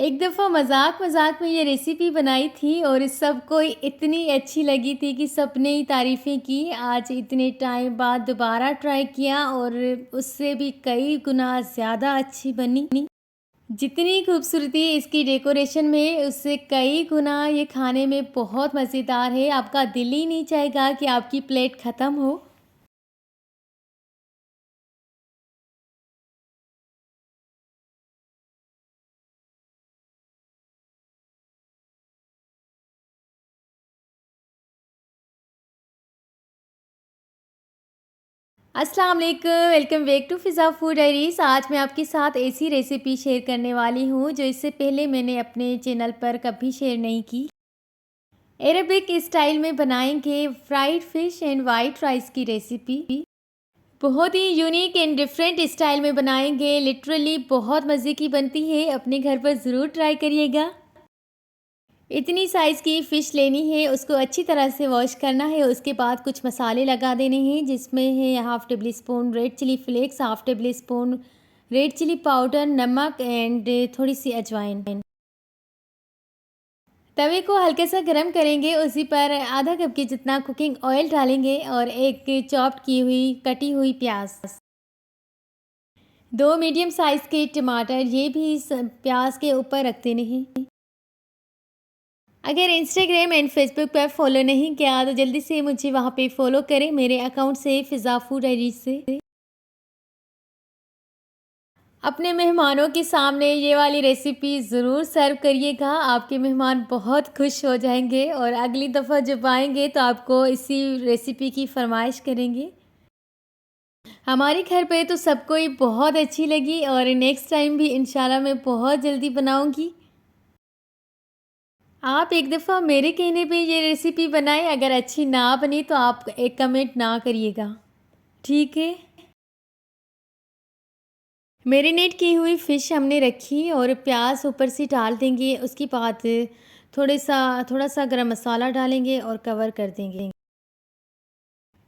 एक दफ़ा मज़ाक-मज़ाक में ये रेसिपी बनाई थी और सबको इतनी अच्छी लगी थी कि सबने ही तारीफ़ें की। आज इतने टाइम बाद दोबारा ट्राई किया और उससे भी कई गुना ज़्यादा अच्छी बनी। जितनी खूबसूरती इसकी डेकोरेशन में, उससे कई गुना ये खाने में बहुत मज़ेदार है। आपका दिल ही नहीं चाहेगा कि आपकी प्लेट ख़त्म हो। अस्सलाम वालेकुम, welcome back to Fiza Food Diaries. आज मैं आपके साथ ऐसी रेसिपी शेयर करने वाली हूँ जो इससे पहले मैंने अपने चैनल पर कभी शेयर नहीं की। अरेबिक स्टाइल में बनाएंगे fried fish and white rice की रेसिपी। बहुत ही यूनिक एंड डिफरेंट स्टाइल में बनाएंगे। लिटरली बहुत मज़े की बनती है। अपने घर पर ज़रूर ट्राई करिएगा। इतनी साइज़ की फ़िश लेनी है, उसको अच्छी तरह से वॉश करना है। उसके बाद कुछ मसाले लगा देने हैं, जिसमें है half tablespoon red chilli flakes, half tablespoon red chilli powder, नमक एंड थोड़ी सी अजवाइन। तवे को हल्के सा गरम करेंगे, उसी पर आधा कप के जितना कुकिंग ऑयल डालेंगे और एक चॉप्ड की हुई कटी हुई प्याज, दो मीडियम साइज़ के टमाटर, ये भी इस प्याज के ऊपर रख देने हैं। अगर इंस्टाग्राम एंड फेसबुक पर फॉलो नहीं किया तो जल्दी से मुझे वहाँ पे फॉलो करें, मेरे अकाउंट से फ़िज़ा फूड डायरीज़ से। अपने मेहमानों के सामने ये वाली रेसिपी ज़रूर सर्व करिएगा। आपके मेहमान बहुत खुश हो जाएंगे और अगली दफ़ा जब आएंगे तो आपको इसी रेसिपी की फरमाइश करेंगे। हमारे घर पे तो सबको ये बहुत अच्छी लगी और नेक्स्ट टाइम भी इंशाल्लाह मैं बहुत जल्दी बनाऊंगी। आप एक दफ़ा मेरे कहने पे ये रेसिपी बनाएं। अगर अच्छी ना बनी तो आप एक कमेंट ना करिएगा, ठीक है। मैरिनेट की हुई फ़िश हमने रखी और प्याज ऊपर से डाल देंगे। उसके बाद थोड़ा सा गरम मसाला डालेंगे और कवर कर देंगे।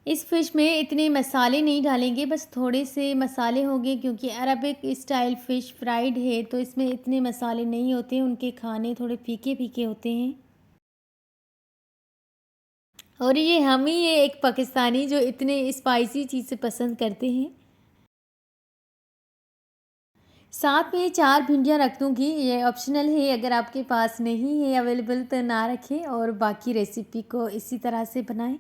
इस फ़िश में इतने मसाले नहीं डालेंगे, बस थोड़े से मसाले होंगे क्योंकि अरबिक स्टाइल फ़िश फ्राइड है तो इसमें इतने मसाले नहीं होते हैं। उनके खाने थोड़े फीके फीके होते हैं। और ये हम ही ये एक पाकिस्तानी जो इतने स्पाइसी चीज़ें पसंद करते हैं। साथ में 4 भिंडियाँ रख दूँगी, ये ऑप्शनल है। अगर आपके पास नहीं है अवेलेबल तो ना रखें और बाकी रेसिपी को इसी तरह से बनाएं।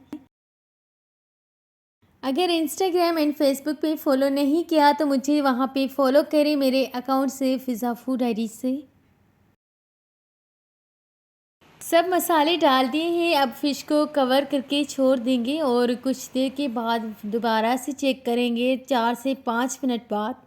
अगर इंस्टाग्राम एंड फेसबुक पे फॉलो नहीं किया तो मुझे वहाँ पे फॉलो करें, मेरे अकाउंट से फ़िज़ा फूड डायरीज़ से। सब मसाले डाल दिए हैं, अब फ़िश को कवर करके छोड़ देंगे और कुछ देर के बाद दोबारा से चेक करेंगे 4 से 5 मिनट बाद।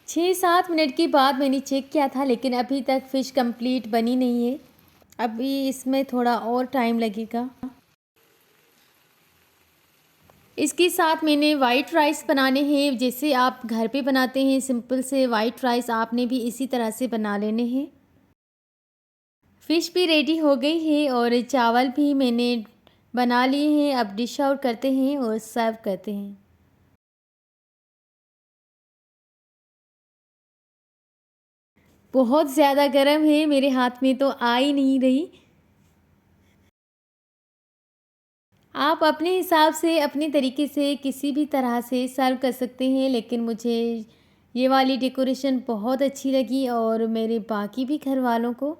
6-7 मिनट के बाद मैंने चेक किया था, लेकिन अभी तक फ़िश कंप्लीट बनी नहीं है। अभी इसमें थोड़ा और टाइम लगेगा। इसके साथ मैंने वाइट राइस बनाने हैं, जैसे आप घर पे बनाते हैं सिंपल से वाइट राइस, आपने भी इसी तरह से बना लेने हैं। फ़िश भी रेडी हो गई है और चावल भी मैंने बना लिए हैं। अब डिश आउट करते हैं और सर्व करते हैं। बहुत ज़्यादा गर्म है, मेरे हाथ में तो आ ही नहीं रही। आप अपने हिसाब से, अपने तरीके से किसी भी तरह से सर्व कर सकते हैं, लेकिन मुझे ये वाली डेकोरेशन बहुत अच्छी लगी और मेरे बाकी भी घर वालों को।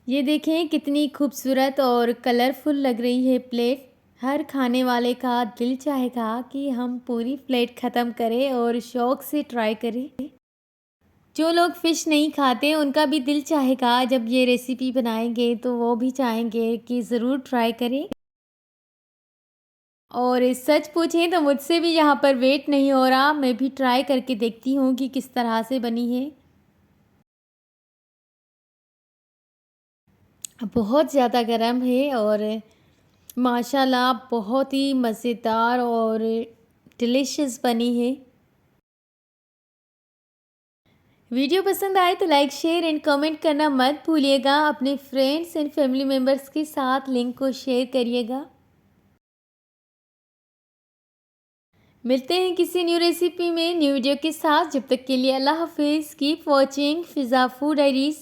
ये देखें कितनी खूबसूरत और कलरफुल लग रही है प्लेट। हर खाने वाले का दिल चाहेगा कि हम पूरी प्लेट ख़त्म करें और शौक़ से ट्राई करें। जो लोग फ़िश नहीं खाते उनका भी दिल चाहेगा, जब ये रेसिपी बनाएंगे तो वो भी चाहेंगे कि ज़रूर ट्राई करें। और सच पूछें तो मुझसे भी यहाँ पर वेट नहीं हो रहा, मैं भी ट्राई करके देखती हूँ कि किस तरह से बनी है। बहुत ज़्यादा गर्म है और माशाल्लाह बहुत ही मज़ेदार और डिलीशियस बनी है। वीडियो पसंद आए तो लाइक, शेयर एंड कमेंट करना मत भूलिएगा। अपने फ्रेंड्स एंड फैमिली मेम्बर्स के साथ लिंक को शेयर करिएगा। मिलते हैं किसी न्यू रेसिपी में न्यू वीडियो के साथ। जब तक के लिए अल्लाह हाफिज़। कीप वॉचिंग फिज़ा फूड डायरीज़।